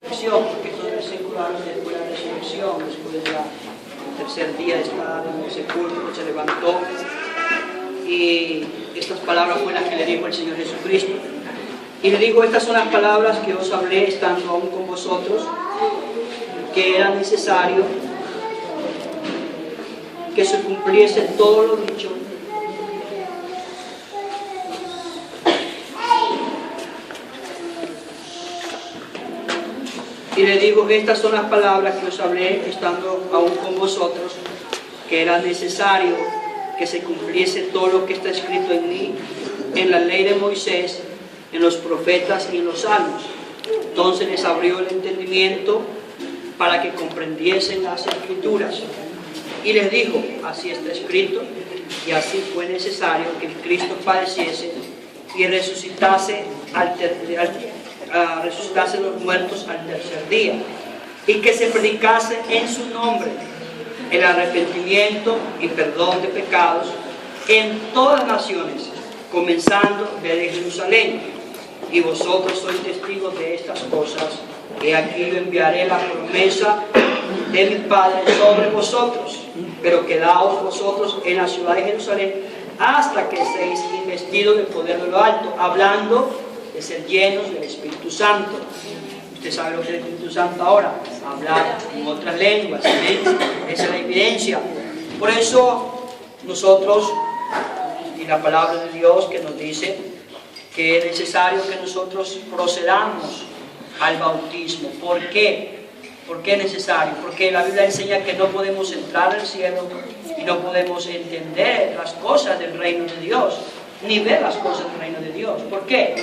Porque estos versículos hablan después de la resurrección, después del tercer día de estar en el sepulcro, se levantó, y estas palabras fueron las que le dijo el Señor Jesucristo. Y le digo, estas son las palabras que os hablé estando aún con vosotros, que era necesario que se cumpliese todo lo dicho. Y le digo, estas son las palabras que os hablé estando aún con vosotros, que era necesario que se cumpliese todo lo que está escrito en mí, en la ley de Moisés, en los profetas y en los salmos. Entonces les abrió el entendimiento para que comprendiesen las escrituras. Y les dijo, así está escrito, y así fue necesario que el Cristo padeciese y resucitase resucitase los muertos al tercer día, y que se predicase en su nombre el arrepentimiento y perdón de pecados en todas las naciones, comenzando desde Jerusalén. Y vosotros sois testigos de estas cosas. He aquí yo enviaré la promesa de mi Padre sobre vosotros, pero quedaos vosotros en la ciudad de Jerusalén hasta que seáis investidos del poder de lo alto, hablando de ser llenos del Espíritu Santo. Usted sabe lo que es el Espíritu Santo ahora, hablar en otras lenguas, ¿sí? Esa es la evidencia. Por eso nosotros, y la palabra de Dios que nos dice que es necesario que nosotros procedamos al bautismo. ¿Por qué? ¿Por qué es necesario? Porque la Biblia enseña que no podemos entrar al cielo y no podemos entender las cosas del reino de Dios, ni ver las cosas del reino de Dios. ¿Por qué?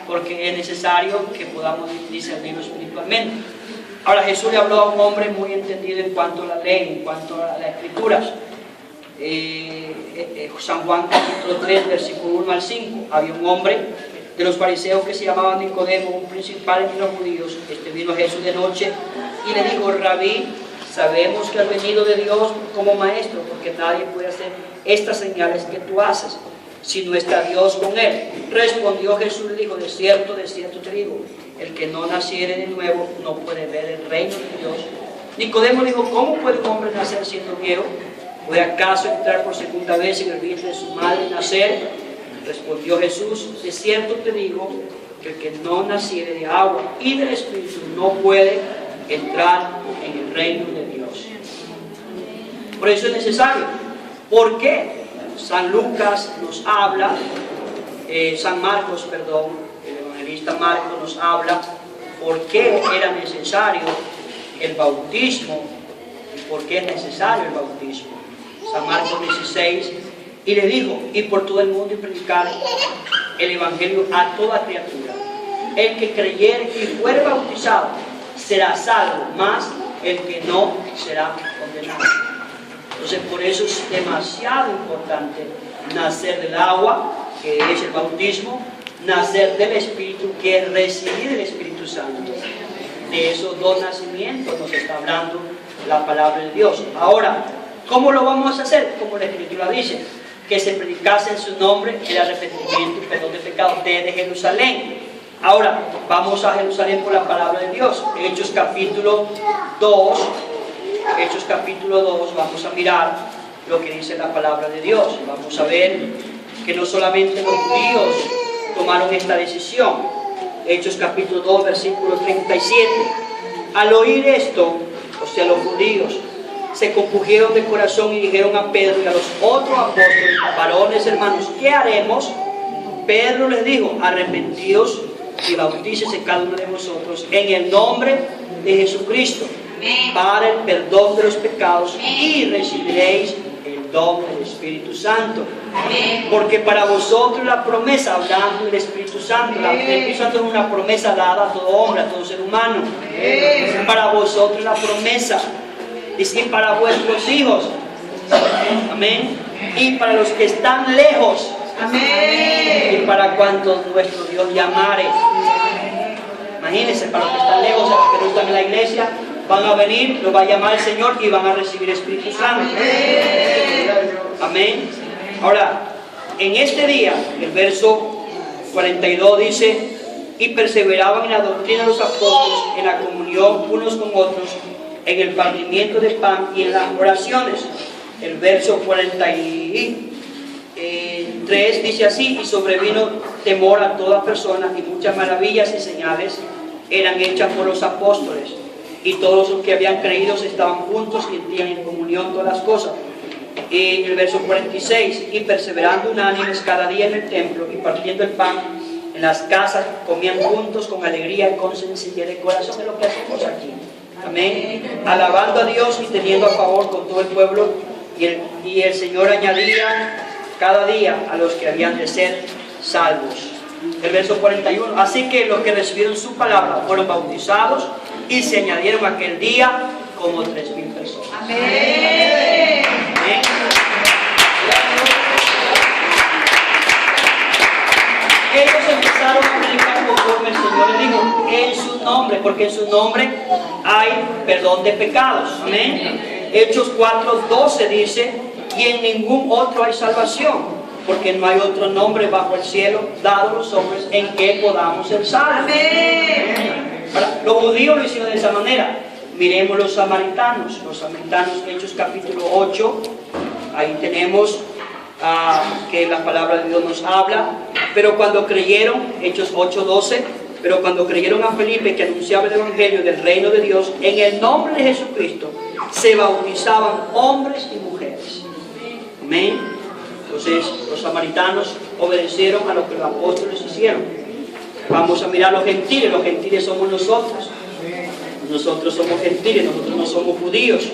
Porque es necesario que podamos discernirlo espiritualmente. Ahora, Jesús le habló a un hombre muy entendido en cuanto a la ley, en cuanto a las escrituras. San Juan capítulo 3, versículo 1 al 5. Había un hombre de los fariseos que se llamaba Nicodemo, un principal entre los judíos. Vino a Jesús de noche y le dijo, Rabí, sabemos que has venido de Dios como maestro, porque nadie puede hacer estas señales que tú haces si no está Dios con él. Respondió Jesús y dijo, de cierto te digo, el que no naciere de nuevo no puede ver el reino de Dios. Nicodemo dijo, ¿cómo puede un hombre nacer siendo viejo? ¿Puede acaso entrar por segunda vez en el vientre de su madre y nacer? Respondió Jesús, de cierto te digo, que el que no naciere de agua y del Espíritu no puede entrar en el reino de Dios. Por eso es necesario. ¿Por qué? San Lucas nos habla, San Marcos, perdón, el evangelista Marcos nos habla por qué era necesario el bautismo y por qué es necesario el bautismo. San Marcos 16, y le dijo, y por todo el mundo y predicar el evangelio a toda criatura. El que creyere y fuere bautizado será salvo, mas el que no será condenado. Entonces, por eso es demasiado importante nacer del agua, que es el bautismo, nacer del Espíritu, que es recibir el Espíritu Santo. De esos dos nacimientos nos está hablando la palabra de Dios. Ahora, ¿cómo lo vamos a hacer? Como la Escritura dice, que se predicase en su nombre el arrepentimiento y perdón de pecados desde Jerusalén. Ahora, vamos a Jerusalén por la palabra de Dios. Hechos capítulo 2, vamos a mirar lo que dice la palabra de Dios. Vamos a ver que no solamente los judíos tomaron esta decisión. Hechos capítulo 2, versículo 37. Al oír esto, o sea, los judíos se compugieron de corazón y dijeron a Pedro y a los otros apóstoles, varones hermanos, ¿qué haremos? Pedro les dijo, arrepentíos y bautícese cada uno de vosotros en el nombre de Jesucristo para el perdón de los pecados y recibiréis el don del Espíritu Santo. Porque para vosotros la promesa, hablando del Espíritu Santo, el Espíritu Santo es una promesa dada a todo hombre, a todo ser humano. Para vosotros la promesa, y para vuestros hijos, amén, y para los que están lejos, amén, y para cuantos nuestro Dios llamare. Imagínense, para los que están lejos, a los que no están en la iglesia, van a venir, los va a llamar el Señor y van a recibir Espíritu Santo. Amén. Ahora, en este día, el verso 42 dice, y perseveraban en la doctrina de los apóstoles, en la comunión uno unos con otros en el partimiento de pan y en las oraciones. El verso 43 dice así: y sobrevino temor a toda persona, y muchas maravillas y señales eran hechas por los apóstoles, y todos los que habían creído estaban juntos y tenían en comunión todas las cosas. Y el verso 46: y perseverando unánimes cada día en el templo y partiendo el pan en las casas, comían juntos con alegría y con sencillez de corazón. Es lo que hacemos aquí. Amén. Alabando a Dios y teniendo a favor con todo el pueblo, y el Señor añadía cada día a los que habían de ser salvos. El verso 41: así que los que recibieron su palabra fueron bautizados, y se añadieron aquel día como 3,000 personas. Amén. Amén. Ellos empezaron a predicar conforme el Señor les dijo, en su nombre, porque en su nombre hay perdón de pecados. Amén. Hechos 4:12 dice: y en ningún otro hay salvación, porque no hay otro nombre bajo el cielo dado a los hombres en que podamos ser salvos. Amén. Ahora, los judíos lo hicieron de esa manera. Miremos los samaritanos. Los samaritanos, Hechos capítulo 8. Ahí tenemos que la palabra de Dios nos habla. Pero cuando creyeron, Hechos 8:12, pero cuando creyeron a Felipe, que anunciaba el evangelio del reino de Dios, en el nombre de Jesucristo se bautizaban hombres y mujeres. Amén. Entonces los samaritanos obedecieron a lo que los apóstoles hicieron. Vamos a mirar los gentiles. Los gentiles somos nosotros. Nosotros somos gentiles, nosotros no somos judíos.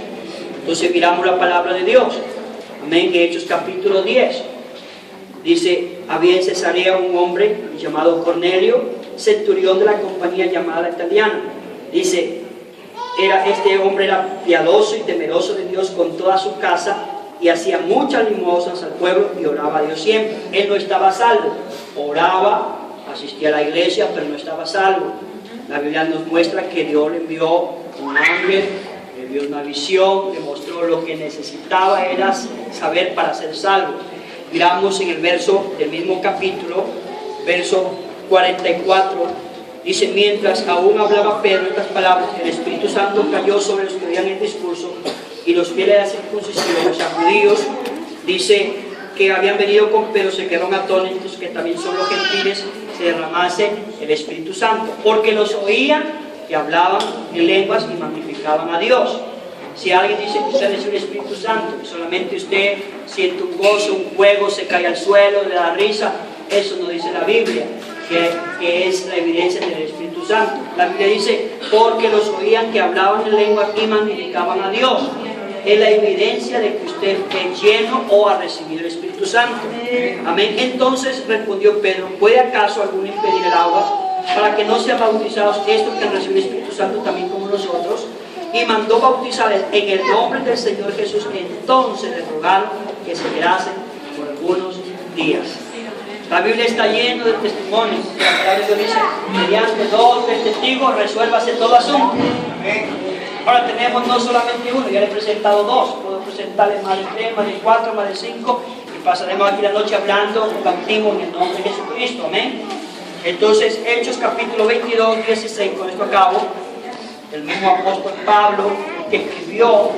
Entonces miramos la palabra de Dios. Amén. Hechos capítulo 10 dice: había en Cesarea un hombre llamado Cornelio, centurión de la compañía llamada italiana. Dice: este hombre era piadoso y temeroso de Dios con toda su casa, y hacía muchas limosnas al pueblo y oraba a Dios siempre. Él no estaba salvo. Oraba, asistía a la iglesia, pero no estaba salvo. La Biblia nos muestra que Dios le envió un ángel, le dio una visión, le mostró lo que necesitaba era saber para ser salvo. Miramos en el verso del mismo capítulo, verso 44, dice: mientras aún hablaba Pedro estas palabras, el Espíritu Santo cayó sobre los que oían el discurso, y los fieles de la circuncisión, o sea, judíos, dice que habían venido con Pedro, se quedaron atónitos que también son los gentiles, se derramase el Espíritu Santo, porque los oían que hablaban en lenguas y magnificaban a Dios. Si alguien dice que usted recibe el Espíritu Santo y solamente usted siente un gozo, un juego, se cae al suelo, le da risa, eso no dice la Biblia, que es la evidencia del Espíritu Santo. La Biblia dice: porque los oían que hablaban en lenguas y magnificaban a Dios. Es la evidencia de que usted es lleno o ha recibido el Espíritu Santo. Amén. Entonces respondió Pedro: ¿puede acaso alguno impedir el agua para que no sean bautizados estos que han recibido el Espíritu Santo también como nosotros? Y mandó bautizar en el nombre del Señor Jesús. Entonces le rogaron que se quedasen por algunos días. La Biblia está llena de testimonios. La palabra de Dios dice: mediante 2 o 3 testigos resuélvase todo asunto. Ahora tenemos no solamente uno, ya le he presentado 2, puedo presentarle más de 3, más de 4, más de 5, y pasaremos aquí la noche hablando un bautismo en el nombre de Jesucristo. Amén. Entonces, Hechos capítulo 22, 16, con esto acabo. El mismo apóstol Pablo, que escribió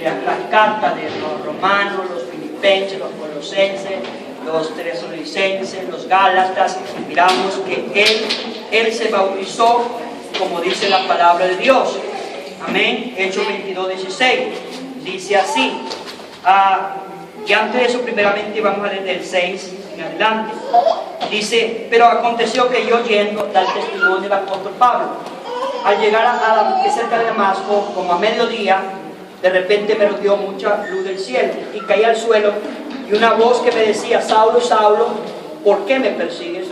las cartas de los romanos, los filipenses, los colosenses, los tesalonicenses, los gálatas, miramos que él se bautizó como dice la palabra de Dios. Amén. Hechos 22, 16 dice así. Y antes de eso, primeramente vamos a leer del 6 en adelante. Dice: pero aconteció que yo, yendo, da el testimonio del apóstol Pablo, al llegar a cerca de Damasco, como a mediodía, de repente me rodeó mucha luz del cielo, y caí al suelo, y una voz que me decía: Saulo, Saulo, ¿por qué me persigues?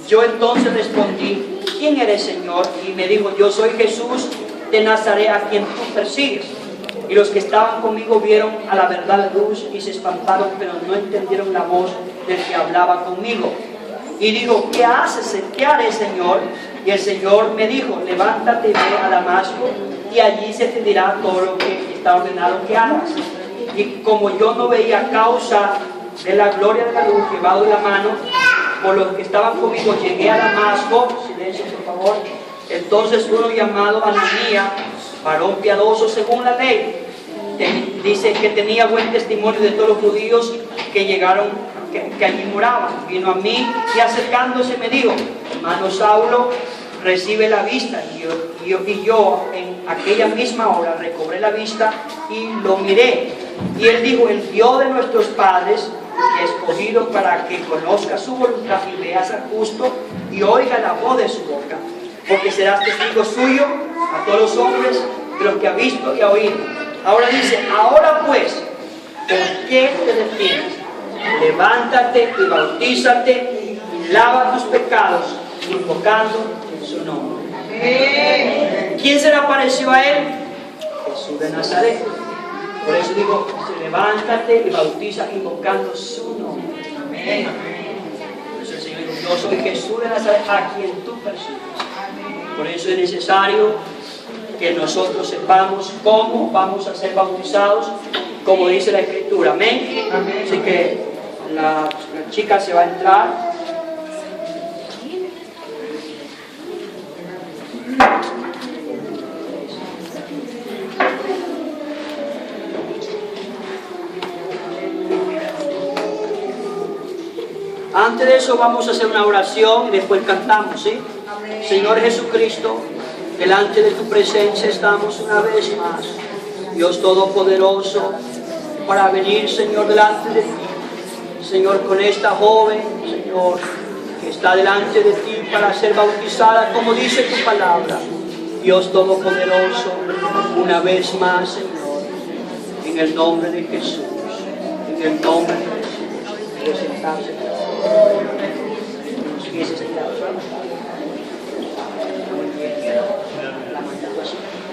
Yo entonces respondí: ¿quién eres, Señor? Y me dijo: yo soy Jesús de Nazaret, a quien tú persigues. Y los que estaban conmigo vieron a la verdad la luz y se espantaron, pero no entendieron la voz del que hablaba conmigo. Y dijo: ¿qué haces? ¿Qué haré, Señor? Y el Señor me dijo: levántate y ve a Damasco, y allí se te dirá todo lo que está ordenado que hagas. Y como yo no veía causa de la gloria de la luz llevado de la mano por los que estaban conmigo, llegué a Damasco. Silencio, por favor. Entonces uno llamado Ananías, varón piadoso según la ley, dice que tenía buen testimonio de todos los judíos que llegaron, que allí moraban. Vino a mí y acercándose me dijo: hermano Saulo, recibe la vista. Y yo en aquella misma hora recobré la vista y lo miré. Y él dijo: el Dios de nuestros padres, escogido para que conozca su voluntad y vea ser justo y oiga la voz de su boca, porque serás testigo suyo a todos los hombres de lo que ha visto y ha oído. Ahora dice: ahora pues, ¿por qué te detienes? Levántate y bautízate y lava tus pecados, invocando en su nombre. ¿Quién se le apareció a él? Jesús de Nazaret. Por eso digo: levántate y bautiza invocando su nombre. Amén. Por eso el Señor dijo: yo soy Jesús de Nazaret, a quien tú persigues. Por eso es necesario que nosotros sepamos cómo vamos a ser bautizados, como dice la Escritura. Amén. Así que la chica se va a entrar. Antes de eso vamos a hacer una oración y después cantamos, ¿sí? Señor Jesucristo, delante de tu presencia estamos una vez más, Dios Todopoderoso, para venir, Señor, delante de ti, Señor, con esta joven, Señor, que está delante de ti para ser bautizada, como dice tu palabra. Dios Todopoderoso, una vez más, Señor, en el nombre de Jesús, en el nombre de Jesús, puede sentarse.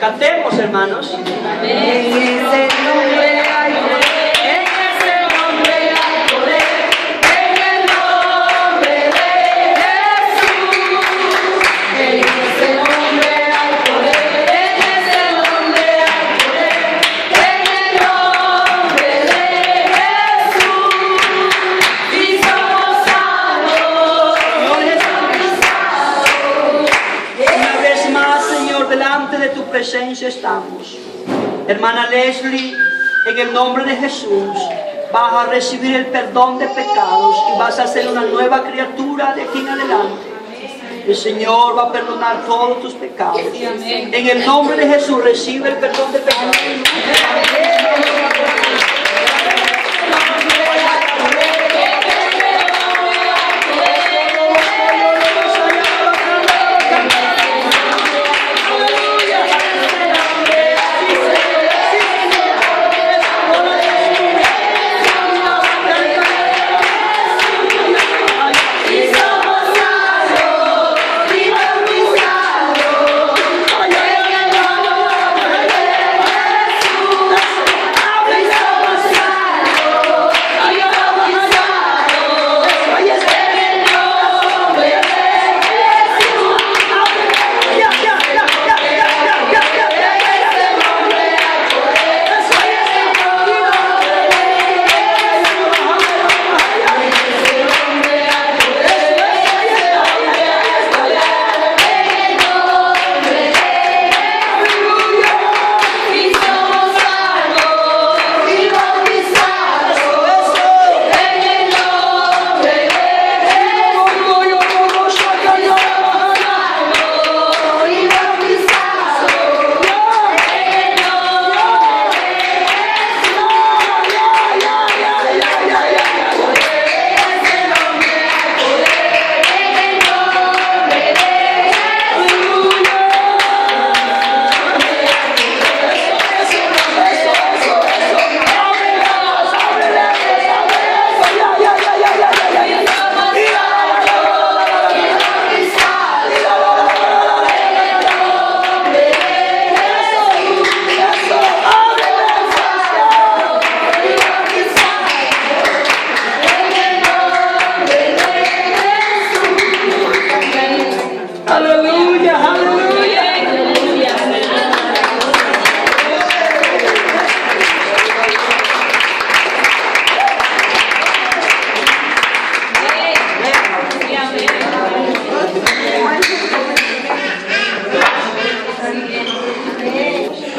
Cantemos, hermanos. En ese nombre hay poder, en ese nombre hay poder, en el nombre de Jesús. En ese nombre hay poder, en ese nombre hay poder, en el nombre de Jesús. Y somos salvos, Una vez más, Señor, delante de tu presencia estamos. Hermana Leslie, en el nombre de Jesús, vas a recibir el perdón de pecados y vas a ser una nueva criatura de aquí en adelante. El Señor va a perdonar todos tus pecados. En el nombre de Jesús, recibe el perdón de pecados.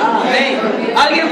Amén. Alguien